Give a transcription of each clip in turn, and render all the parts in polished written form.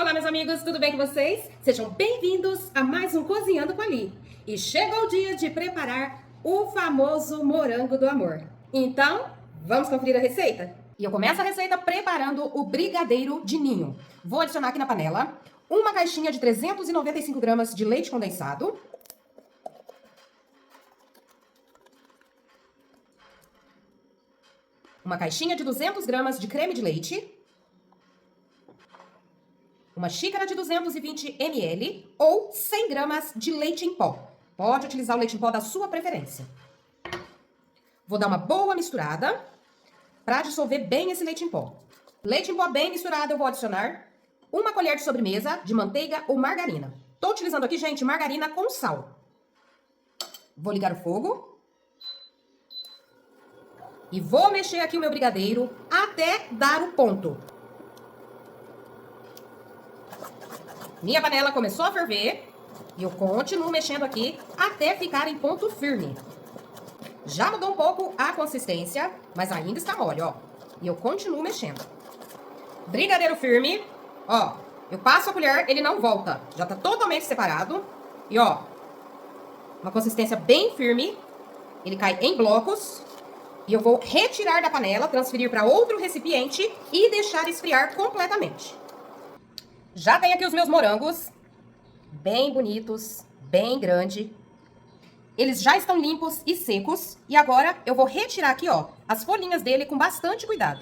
Olá, meus amigos, tudo bem com vocês? Sejam bem-vindos a mais um Cozinhando com a Li. E chegou o dia de preparar o famoso morango do amor. Então, vamos conferir a receita? E eu começo a receita preparando o brigadeiro de ninho. Vou adicionar aqui na panela uma caixinha de 395 gramas de leite condensado. Uma caixinha de 200 gramas de creme de leite. Uma xícara de 220 ml ou 100 gramas de leite em pó. Pode utilizar o leite em pó da sua preferência. Vou dar uma boa misturada para dissolver bem esse leite em pó. Leite em pó bem misturado, eu vou adicionar uma colher de sobremesa de manteiga ou margarina. Estou utilizando aqui, gente, margarina com sal. Vou ligar o fogo. E vou mexer aqui o meu brigadeiro até dar o ponto. Minha panela começou a ferver e eu continuo mexendo aqui até ficar em ponto firme. Já mudou um pouco a consistência, mas ainda está mole, ó. E eu continuo mexendo. Brigadeiro firme, ó. Eu passo a colher, ele não volta. Já tá totalmente separado. E ó, uma consistência bem firme. Ele cai em blocos. E eu vou retirar da panela, transferir para outro recipiente e deixar esfriar completamente. Já tenho aqui os meus morangos, bem bonitos, bem grande. Eles já estão limpos e secos. E agora eu vou retirar aqui, ó, as folhinhas dele com bastante cuidado.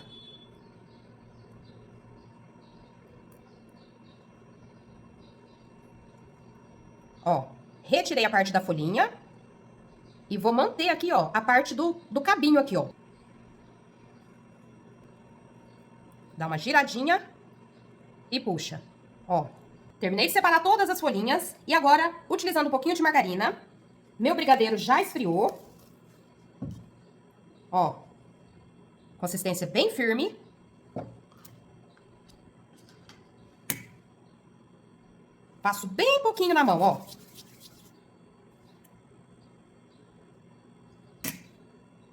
Ó, retirei a parte da folhinha. E vou manter aqui, ó, a parte do cabinho aqui, ó. Dá uma giradinha e puxa. Ó, terminei de separar todas as folhinhas e agora, utilizando um pouquinho de margarina, meu brigadeiro já esfriou. Ó, consistência bem firme. Passo bem pouquinho na mão, ó.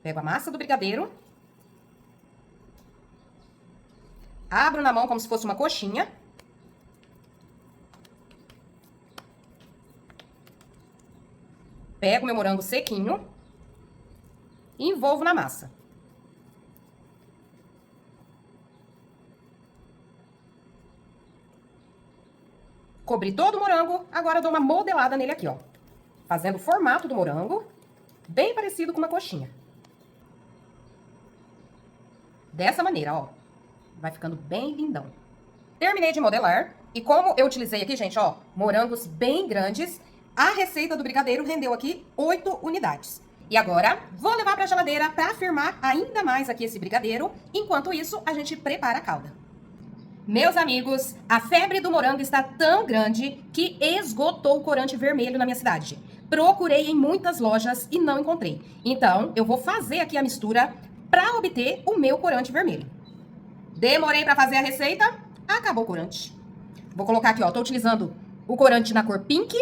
Pego a massa do brigadeiro. Abro na mão como se fosse uma coxinha. Pego meu morango sequinho e envolvo na massa. Cobri todo o morango, agora eu dou uma modelada nele aqui, ó. Fazendo o formato do morango, bem parecido com uma coxinha. Dessa maneira, ó. Vai ficando bem lindão. Terminei de modelar. E como eu utilizei aqui, gente, ó, morangos bem grandes, a receita do brigadeiro rendeu aqui 8 unidades. E agora, vou levar para a geladeira para firmar ainda mais aqui esse brigadeiro. Enquanto isso, a gente prepara a calda. Meus amigos, a febre do morango está tão grande que esgotou o corante vermelho na minha cidade. Procurei em muitas lojas e não encontrei. Então, eu vou fazer aqui a mistura para obter o meu corante vermelho. Demorei para fazer a receita, acabou o corante. Vou colocar aqui, ó, tô utilizando o corante na cor pink.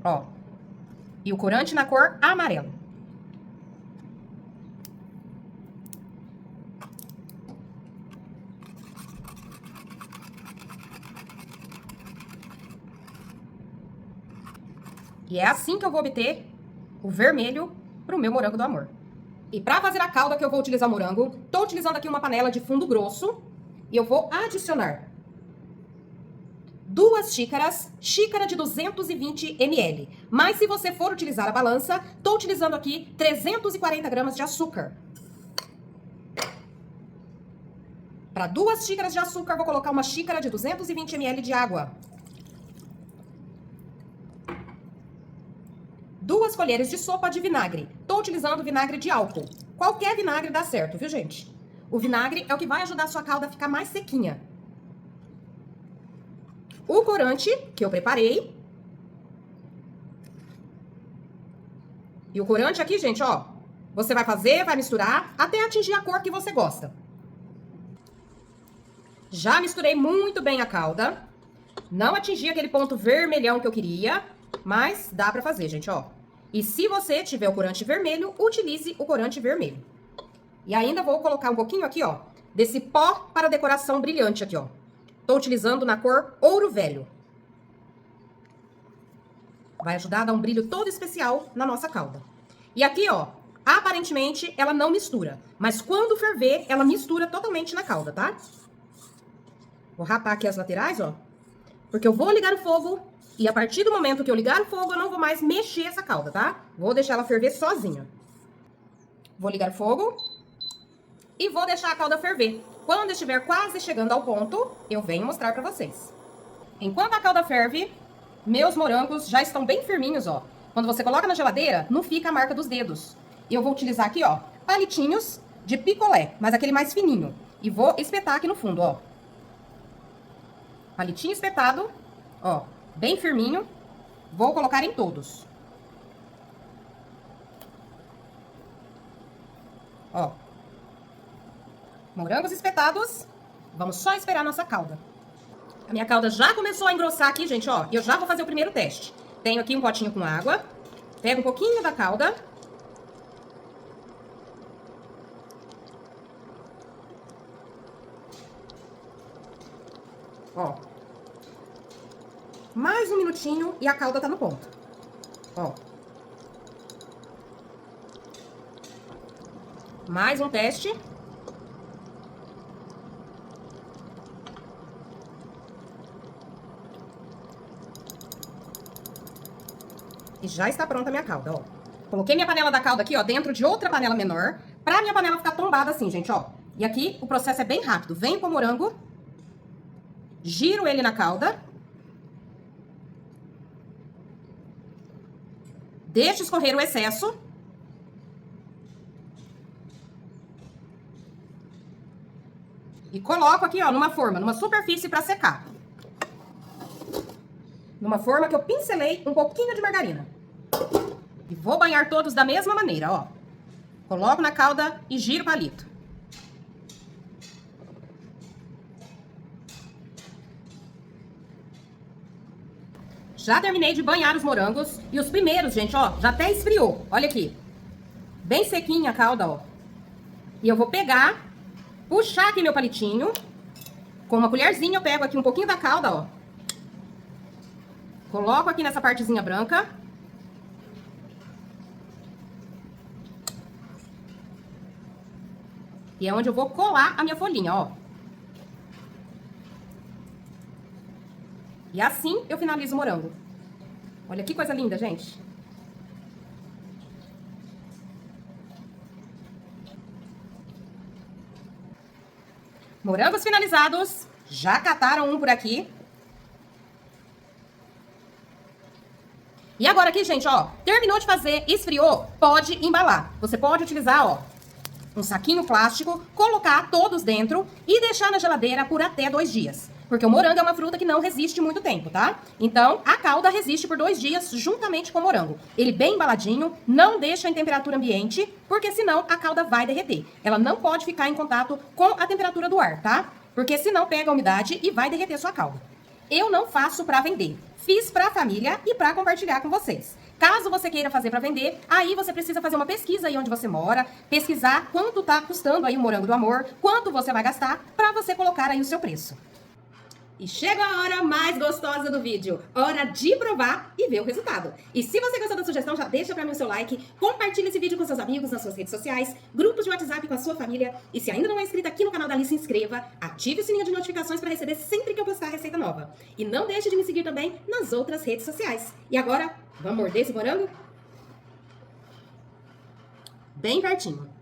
Ó, e o corante na cor amarelo. E é assim que eu vou obter o vermelho pro meu morango do amor. E para fazer a calda que eu vou utilizar o morango, tô utilizando aqui uma panela de fundo grosso. E eu vou adicionar 2 xícaras, xícara de 220 ml. Mas se você for utilizar a balança, tô utilizando aqui 340 gramas de açúcar. Para 2 xícaras de açúcar, vou colocar uma xícara de 220 ml de água. 2 colheres de sopa de vinagre. Tô utilizando vinagre de álcool. Qualquer vinagre dá certo, viu, gente? O vinagre é o que vai ajudar a sua calda a ficar mais sequinha. O corante que eu preparei. E o corante aqui, gente, ó. Você vai fazer, vai misturar até atingir a cor que você gosta. Já misturei muito bem a calda. Não atingi aquele ponto vermelhão que eu queria, mas dá pra fazer, gente, ó. E se você tiver o corante vermelho, utilize o corante vermelho. E ainda vou colocar um pouquinho aqui, ó, desse pó para decoração brilhante aqui, ó. Tô utilizando na cor ouro velho. Vai ajudar a dar um brilho todo especial na nossa calda. E aqui, ó, aparentemente ela não mistura, mas quando ferver, ela mistura totalmente na calda, tá? Vou rapar aqui as laterais, ó, porque eu vou ligar o fogo e a partir do momento que eu ligar o fogo, eu não vou mais mexer essa calda, tá? Vou deixar ela ferver sozinha. Vou ligar o fogo e vou deixar a calda ferver. Quando estiver quase chegando ao ponto, eu venho mostrar pra vocês. Enquanto a calda ferve, meus morangos já estão bem firminhos, ó. Quando você coloca na geladeira, não fica a marca dos dedos. Eu vou utilizar aqui, ó, palitinhos de picolé, mas aquele mais fininho. E vou espetar aqui no fundo, ó. Palitinho espetado, ó, bem firminho. Vou colocar em todos. Ó. Morangos espetados. Vamos só esperar a nossa calda. A minha calda já começou a engrossar aqui, gente, ó. E eu já vou fazer o primeiro teste. Tenho aqui um potinho com água. Pego um pouquinho da calda. Ó. Mais um minutinho e a calda tá no ponto. Ó. Mais um teste. E já está pronta a minha calda, ó. Coloquei minha panela da calda aqui, ó, dentro de outra panela menor, pra minha panela ficar tombada assim, gente, ó. E aqui o processo é bem rápido. Venho com o morango, giro ele na calda, deixo escorrer o excesso. E coloco aqui, ó, numa forma, numa superfície pra secar. Numa forma que eu pincelei um pouquinho de margarina. E vou banhar todos da mesma maneira, ó. Coloco na calda e giro o palito. Já terminei de banhar os morangos. E os primeiros, gente, ó, já até esfriou. Olha aqui. Bem sequinha a calda, ó. E eu vou pegar, puxar aqui meu palitinho. Com uma colherzinha eu pego aqui um pouquinho da calda, ó. Coloco aqui nessa partezinha branca. E é onde eu vou colar a minha folhinha, ó. E assim eu finalizo o morango. Olha que coisa linda, gente. Morangos finalizados. Já cataram um por aqui. E agora aqui, gente, ó, terminou de fazer, esfriou, pode embalar. Você pode utilizar, ó, um saquinho plástico, colocar todos dentro e deixar na geladeira por até 2 dias. Porque o morango é uma fruta que não resiste muito tempo, tá? Então, a calda resiste por 2 dias juntamente com o morango. Ele bem embaladinho, não deixa em temperatura ambiente, porque senão a calda vai derreter. Ela não pode ficar em contato com a temperatura do ar, tá? Porque senão pega a umidade e vai derreter sua calda. Eu não faço pra vender. Fiz pra família e pra compartilhar com vocês. Caso você queira fazer pra vender, aí você precisa fazer uma pesquisa aí onde você mora, pesquisar quanto tá custando aí o morango do amor, quanto você vai gastar pra você colocar aí o seu preço. E chega a hora mais gostosa do vídeo, hora de provar e ver o resultado. E se você gostou da sugestão, já deixa pra mim o seu like, compartilha esse vídeo com seus amigos nas suas redes sociais, grupos de WhatsApp com a sua família. E se ainda não é inscrito aqui no canal da Alice, se inscreva, ative o sininho de notificações para receber sempre que eu postar receita nova. E não deixe de me seguir também nas outras redes sociais. E agora, vamos morder esse morango? Bem pertinho.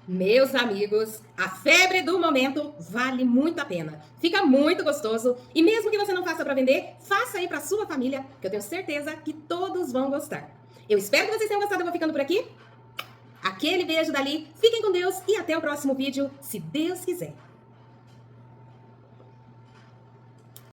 Meus amigos, a febre do momento vale muito a pena. Fica muito gostoso e mesmo que você não faça para vender, faça aí para sua família, que eu tenho certeza que todos vão gostar. Eu espero que vocês tenham gostado, eu vou ficando por aqui. Aquele beijo dali, fiquem com Deus e até o próximo vídeo, se Deus quiser.